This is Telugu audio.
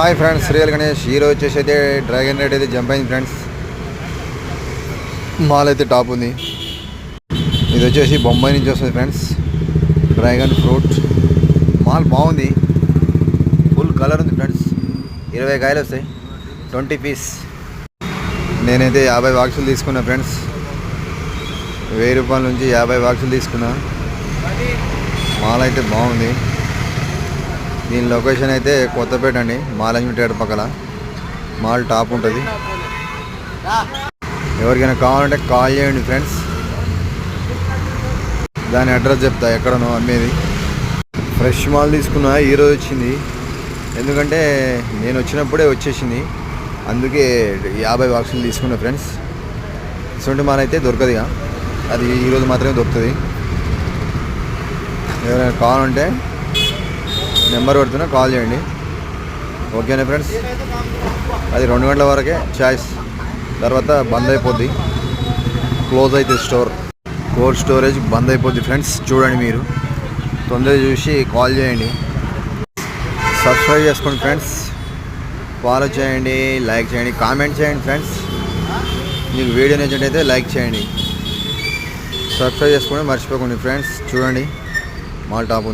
Hi friends, real Ganesh. ఈరోజు వచ్చేసి అయితే డ్రాగన్ రేట్ అయితే జంప్ అయింది ఫ్రెండ్స్. మాల్ అయితే టాప్ ఉంది. ఇది వచ్చేసి బొంబాయి నుంచి వస్తుంది ఫ్రెండ్స్. డ్రాగన్ ఫ్రూట్ మాల్ బాగుంది, ఫుల్ కలర్ ఉంది ఫ్రెండ్స్. 20 కాయలు వస్తాయి, 20 పీస్. నేనైతే 50 బాక్సులు తీసుకున్నా ఫ్రెండ్స్. 1000 రూపాయల నుంచి 50 బాక్సులు తీసుకున్నా. మాల్ అయితే బాగుంది. దీని లొకేషన్ అయితే కొత్తపేట అండి, మాలంజీ థియేటర్ పక్కన. మాల్ టాప్ ఉంటుంది. ఎవరికైనా కావాలంటే కాల్ చేయండి ఫ్రెండ్స్. దాని అడ్రస్ చెప్తా ఎక్కడనో అమ్మేది. ఫ్రెష్ మాల్ తీసుకున్నా, ఈరోజు వచ్చింది. ఎందుకంటే నేను వచ్చినప్పుడే వచ్చేసింది, అందుకే 50 బాక్సులు తీసుకున్నా ఫ్రెండ్స్. ఇటువంటి మాల్ అయితే దొరకదుగా, అది ఈరోజు మాత్రమే దొరుకుతుంది. ఎవరైనా కావాలంటే నెంబర్ పెడుతున్నా, కాల్ చేయండి. ఓకేనా ఫ్రెండ్స్. అది 2 గంటల వరకే చాయిస్, తర్వాత బంద్ అయిపోద్ది, క్లోజ్ అయితే స్టోర్. కోల్డ్ స్టోరేజ్ బంద్ అయిపోద్ది ఫ్రెండ్స్. చూడండి, మీరు తొందరగా చూసి కాల్ చేయండి. సబ్స్క్రైబ్ చేసుకోండి ఫ్రెండ్స్, ఫాలో చేయండి, లైక్ చేయండి, కామెంట్ చేయండి ఫ్రెండ్స్. మీకు వీడియో నచ్చినట్టయితే లైక్ చేయండి, సబ్స్క్రైబ్ చేసుకోండి మర్చిపోకండి ఫ్రెండ్స్. చూడండి, మాల్ టాప్ ఉంది.